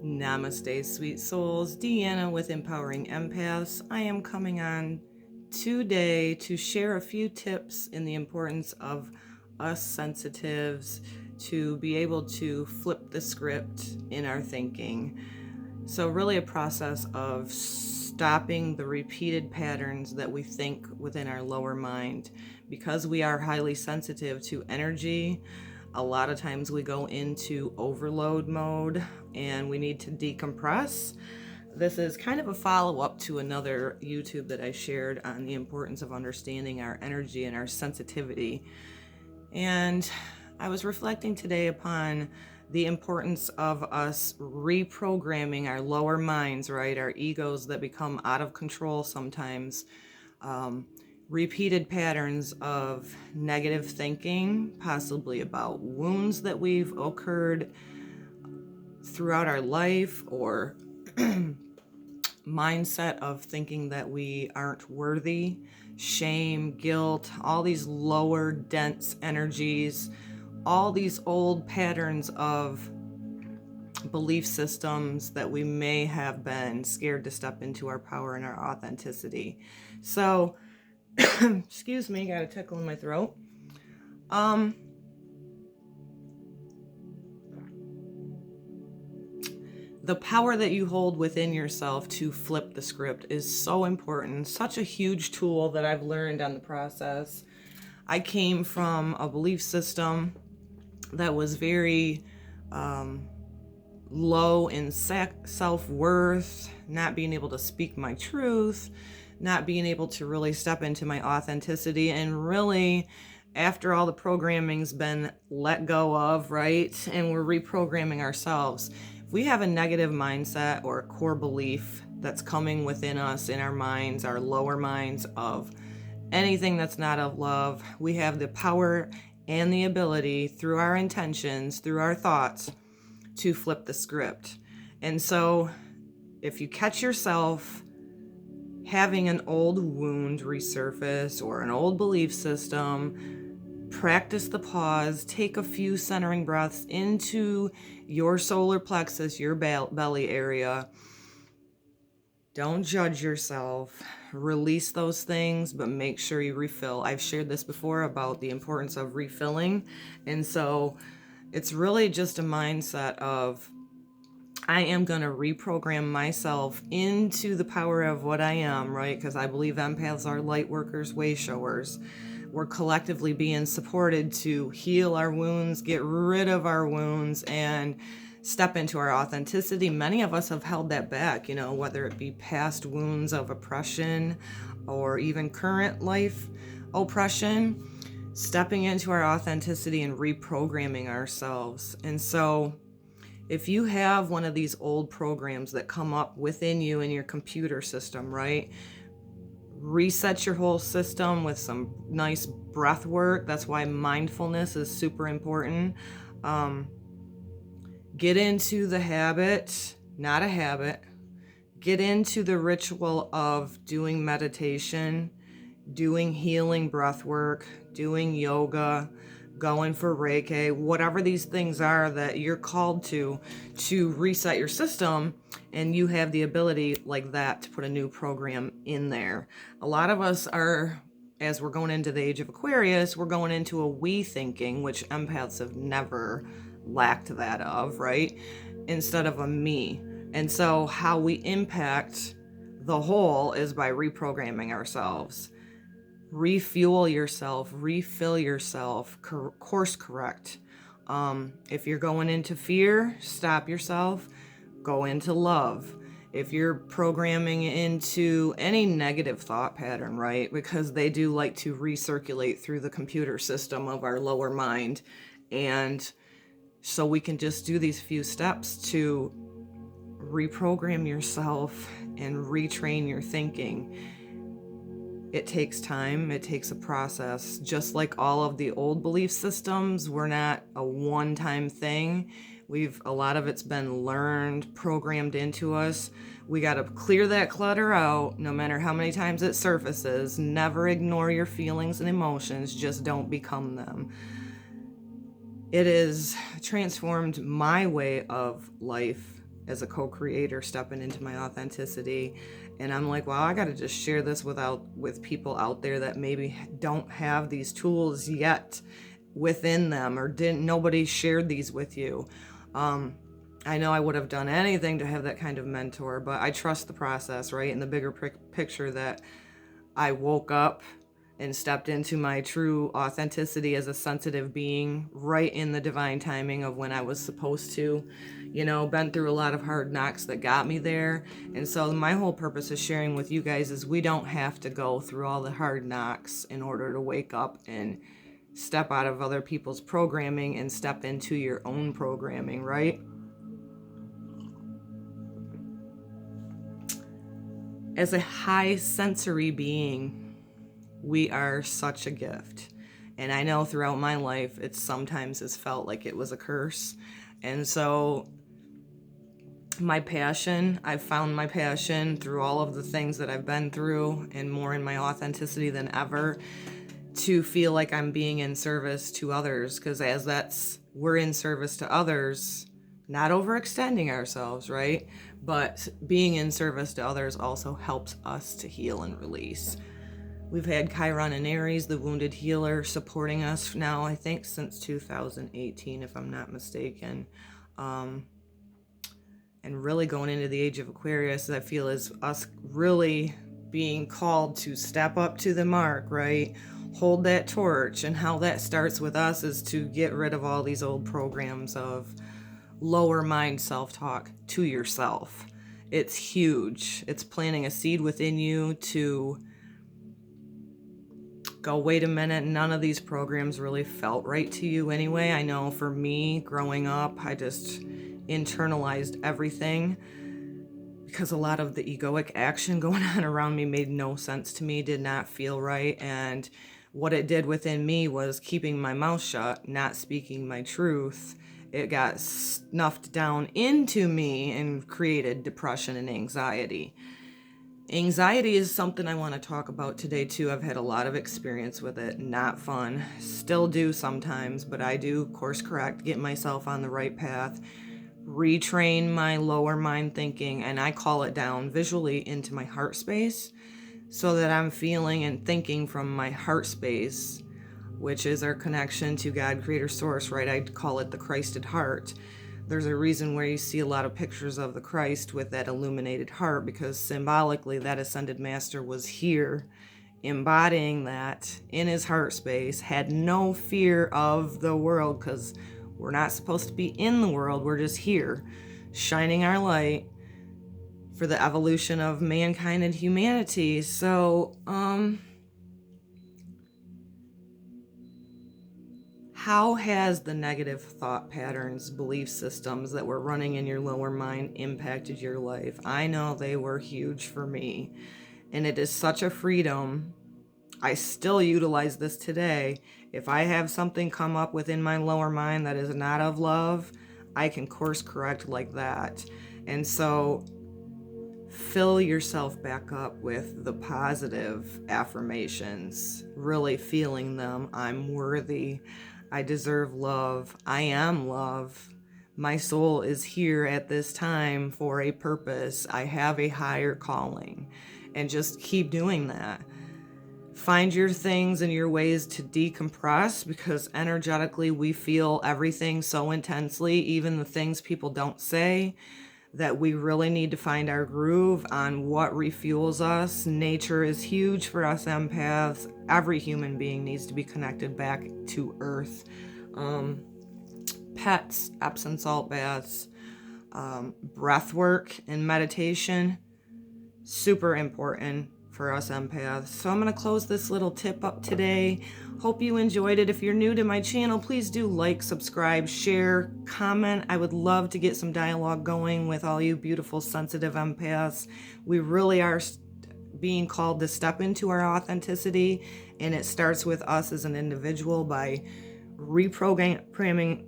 Namaste, sweet souls. Deanna with Empowering Empaths. I am coming on today to share a few tips in the importance of us sensitives to be able to flip the script in our thinking. So really a process of stopping the repeated patterns that we think within our lower mind. Because we are highly sensitive to energy, a lot of times we go into overload mode and we need to decompress. This is kind of a follow-up to another YouTube that I shared on the importance of understanding our energy and our sensitivity. And I was reflecting today upon the importance of us reprogramming our lower minds, right? Our egos that become out of control sometimes. Repeated patterns of negative thinking, possibly about wounds that we've occurred throughout our life, or mindset of thinking that we aren't worthy, shame, guilt, all these lower dense energies, all these old patterns of belief systems that we may have been scared to step into our power and our authenticity. So, excuse me, got a tickle in my throat. The power that you hold within yourself to flip the script is so important. Such a huge tool that I've learned on the process. I came from a belief system that was very low in self-worth, not being able to speak my truth, not being able to really step into my authenticity, and really, after all the programming's been let go of, right, and we're reprogramming ourselves, if we have a negative mindset or a core belief that's coming within us in our minds, our lower minds, of anything that's not of love, we have the power and the ability through our intentions, through our thoughts, to flip the script. And so if you catch yourself having an old wound resurface or an old belief system, practice the pause, take a few centering breaths into your solar plexus, your belly area. Don't judge yourself. Release those things, but make sure you refill. I've shared this before about the importance of refilling. And so it's really just a mindset of, I am going to reprogram myself into the power of what I am, right? Because I believe empaths are light workers, way showers. We're collectively being supported to heal our wounds, get rid of our wounds, and step into our authenticity. Many of us have held that back, whether it be past wounds of oppression or even current life oppression, stepping into our authenticity and reprogramming ourselves. And so if you have one of these old programs that come up within you in your computer system, right? Reset your whole system with some nice breath work. That's why mindfulness is super important. Get into the habit, not a habit. Get into the ritual of doing meditation, doing healing breath work, doing yoga, going for Reiki, whatever these things are that you're called to reset your system, and you have the ability like that to put a new program in there. A lot of us are, as we're going into the age of Aquarius, we're going into a we thinking, which empaths have never lacked that of, right? Instead of a me. And so how we impact the whole is by reprogramming ourselves. Refuel yourself, refill yourself, course correct. If you're going into fear, stop yourself, go into love. If you're programming into any negative thought pattern, right? Because they do like to recirculate through the computer system of our lower mind. And so we can just do these few steps to reprogram yourself and retrain your thinking. It takes time, it takes a process. Just like all of the old belief systems, we're not a one-time thing. A lot of it's been learned, programmed into us. We got to clear that clutter out, no matter how many times it surfaces. Never ignore your feelings and emotions, just don't become them. it has transformed my way of life as a co-creator, stepping into my authenticity. And I'm like, wow, I got to just share this with people out there that maybe don't have these tools yet within them, or nobody shared these with you. I know I would have done anything to have that kind of mentor, but I trust the process, right? In the bigger picture, that I woke up and stepped into my true authenticity as a sensitive being right in the divine timing of when I was supposed to. Been through a lot of hard knocks that got me there. And so my whole purpose of sharing with you guys is we don't have to go through all the hard knocks in order to wake up and step out of other people's programming and step into your own programming, right? As a high sensory being, we are such a gift. And I know throughout my life, it sometimes has felt like it was a curse. And so I've found my passion through all of the things that I've been through, and more in my authenticity than ever, to feel like I'm being in service to others. Because we're in service to others, not overextending ourselves, right? But being in service to others also helps us to heal and release. We've had Chiron and Aries, the wounded healer, supporting us now, I think, since 2018, if I'm not mistaken. And really going into the age of Aquarius, I feel is us really being called to step up to the mark, right? Hold that torch. And how that starts with us is to get rid of all these old programs of lower mind self-talk to yourself. It's huge. It's planting a seed within you to go, wait a minute, none of these programs really felt right to you anyway. I know for me, growing up, I just internalized everything because a lot of the egoic action going on around me made no sense to me, did not feel right. And what it did within me was keeping my mouth shut, not speaking my truth. It got snuffed down into me and created depression and anxiety. Anxiety is something I want to talk about today too. I've had a lot of experience with it. Not fun. Still do sometimes, but I do course correct, get myself on the right path, retrain my lower mind thinking, and I call it down visually into my heart space so that I'm feeling and thinking from my heart space, which is our connection to God, Creator, Source, right? I call it the Christed heart. There's a reason where you see a lot of pictures of the Christ with that illuminated heart, because symbolically that ascended master was here embodying that in his heart space, had no fear of the world, because we're not supposed to be in the world. We're just here shining our light for the evolution of mankind and humanity. So, how has the negative thought patterns, belief systems that were running in your lower mind impacted your life? I know they were huge for me, and it is such a freedom. I still utilize this today. If I have something come up within my lower mind that is not of love, I can course correct like that. And so fill yourself back up with the positive affirmations, really feeling them. I'm worthy. I deserve love. I am love. My soul is here at this time for a purpose. I have a higher calling. And just keep doing that. Find your things and your ways to decompress, because energetically we feel everything so intensely, even the things people don't say, that we really need to find our groove on what refuels us. Nature is huge for us empaths. Every human being needs to be connected back to earth. Pets, Epsom salt baths, breath work and meditation, super important for us empaths. So I'm going to close this little tip up today. Hope you enjoyed it. If you're new to my channel, please do like, subscribe, share, comment. I would love to get some dialogue going with all you beautiful, sensitive empaths. We really are being called to step into our authenticity, and it starts with us as an individual by reprogramming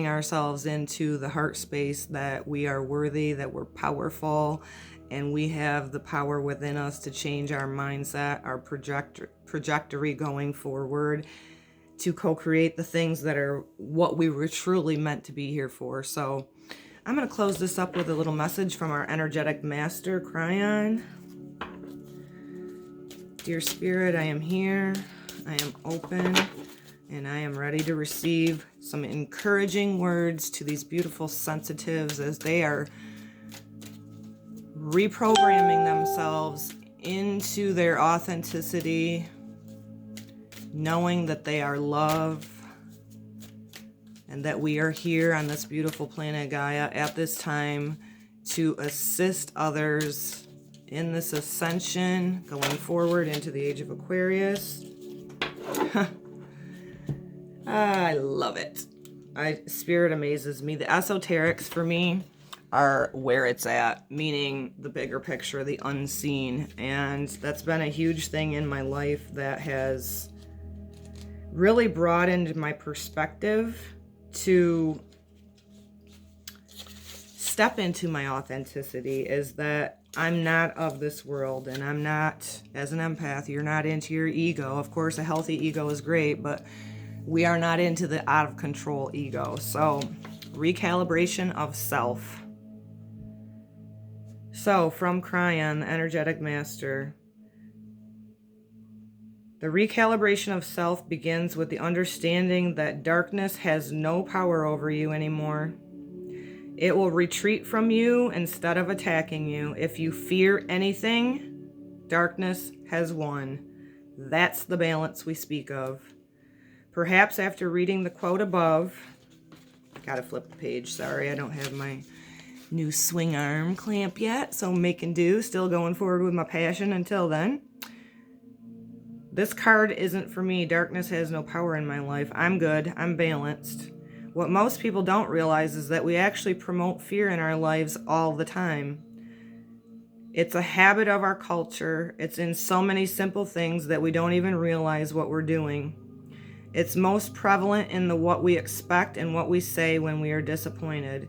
ourselves into the heart space that we are worthy, that we're powerful, and we have the power within us to change our mindset, our trajectory going forward, to co-create the things that are what we were truly meant to be here for. So I'm going to close this up with a little message from our energetic master, Cryon. Dear Spirit, I am here. I am open. And I am ready to receive some encouraging words to these beautiful sensitives as they are reprogramming themselves into their authenticity, knowing that they are love and that we are here on this beautiful planet Gaia at this time to assist others in this ascension going forward into the age of Aquarius. I love it. Spirit amazes me. The esoterics for me are where it's at, meaning the bigger picture, the unseen. And that's been a huge thing in my life that has really broadened my perspective to step into my authenticity, is that I'm not of this world, and I'm not, as an empath, you're not into your ego. Of course, a healthy ego is great, but we are not into the out of control ego. So, recalibration of self. So, from Cryon, the energetic master, the recalibration of self begins with the understanding that darkness has no power over you anymore. It will retreat from you instead of attacking you. If you fear anything, darkness has won. That's the balance we speak of. Perhaps after reading the quote above, gotta flip the page, sorry, I don't have my new swing arm clamp yet, so making do, still going forward with my passion until then. This card isn't for me. Darkness has no power in my life. I'm good. I'm balanced. What most people don't realize is that we actually promote fear in our lives all the time. It's a habit of our culture. It's in so many simple things that we don't even realize what we're doing. It's most prevalent in the what we expect and what we say when we are disappointed.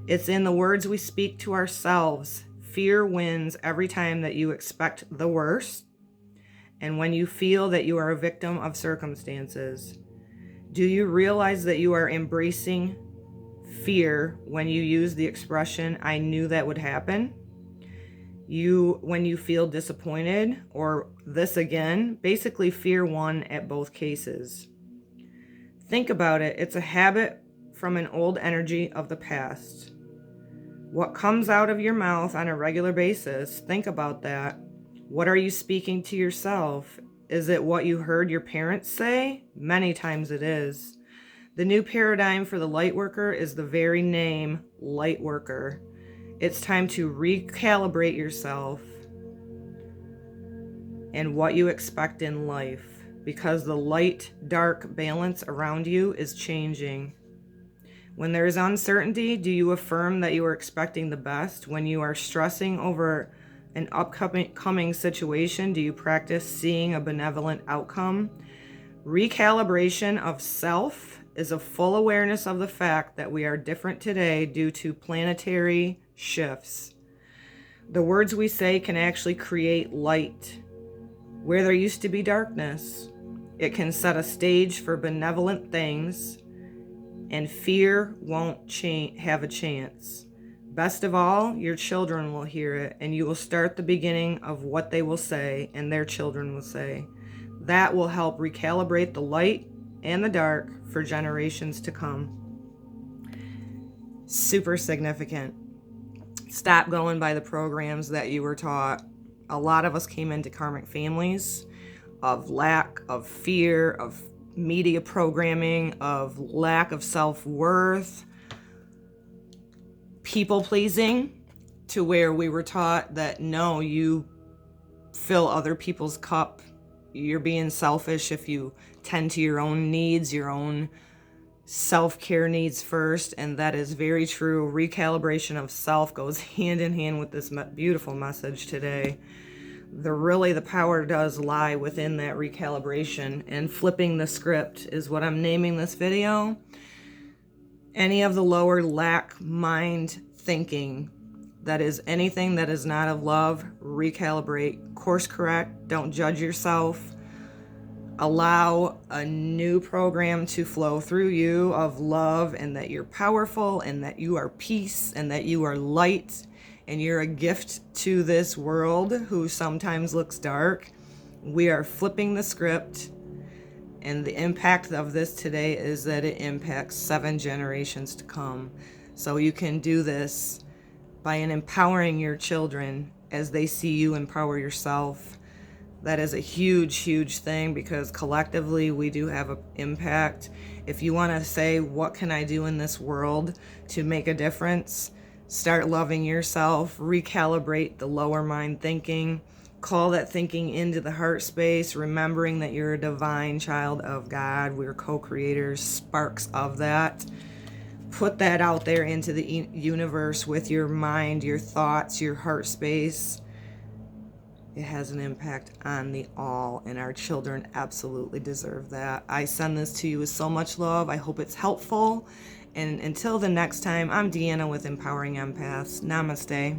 It's in the words we speak to ourselves. Fear wins every time that you expect the worst, and when you feel that you are a victim of circumstances. Do you realize that you are embracing fear when you use the expression, I knew that would happen? When you feel disappointed or this again, basically fear won at both cases. Think about it. It's a habit from an old energy of the past. What comes out of your mouth on a regular basis, think about that. What are you speaking to yourself? Is it what you heard your parents say? Many times it is. The new paradigm for the light worker is the very name, light worker. It's time to recalibrate yourself and what you expect in life, because the light-dark balance around you is changing. When there is uncertainty, do you affirm that you are expecting the best? When you are stressing over an upcoming situation, do you practice seeing a benevolent outcome? Recalibration of self is a full awareness of the fact that we are different today due to planetary shifts. The words we say can actually create light where there used to be darkness. It can set a stage for benevolent things, and fear won't have a chance. Best of all, your children will hear it, and you will start the beginning of what they will say, and their children will say. That will help recalibrate the light and the dark for generations to come. Super significant. Stop going by the programs that you were taught. A lot of us came into karmic families of lack of fear, of media programming, of lack of self-worth, people pleasing, to where we were taught that no, you fill other people's cup. You're being selfish if you tend to your own needs, your own self-care needs first, and that is very true. Recalibration of self goes hand in hand with this beautiful message today. The power does lie within that recalibration, and flipping the script is what I'm naming this video. Any of the lower lack mind thinking, that is anything that is not of love, recalibrate, course correct, don't judge yourself. allow a new program to flow through you of love, and that you're powerful, and that you are peace, and that you are light, and you're a gift to this world who sometimes looks dark. We are flipping the script, and the impact of this today is that it impacts 7 generations to come. So you can do this by empowering your children as they see you empower yourself. That is a huge, huge thing, because collectively we do have an impact. If you want to say, what can I do in this world to make a difference? Start loving yourself, recalibrate the lower mind thinking, call that thinking into the heart space, remembering that you're a divine child of God. We're co-creators, sparks of that. Put that out there into the universe with your mind, your thoughts, your heart space. It has an impact on the all, and our children absolutely deserve that. I send this to you with so much love. I hope it's helpful. And until the next time, I'm Deanna with Empowering Empaths. Namaste.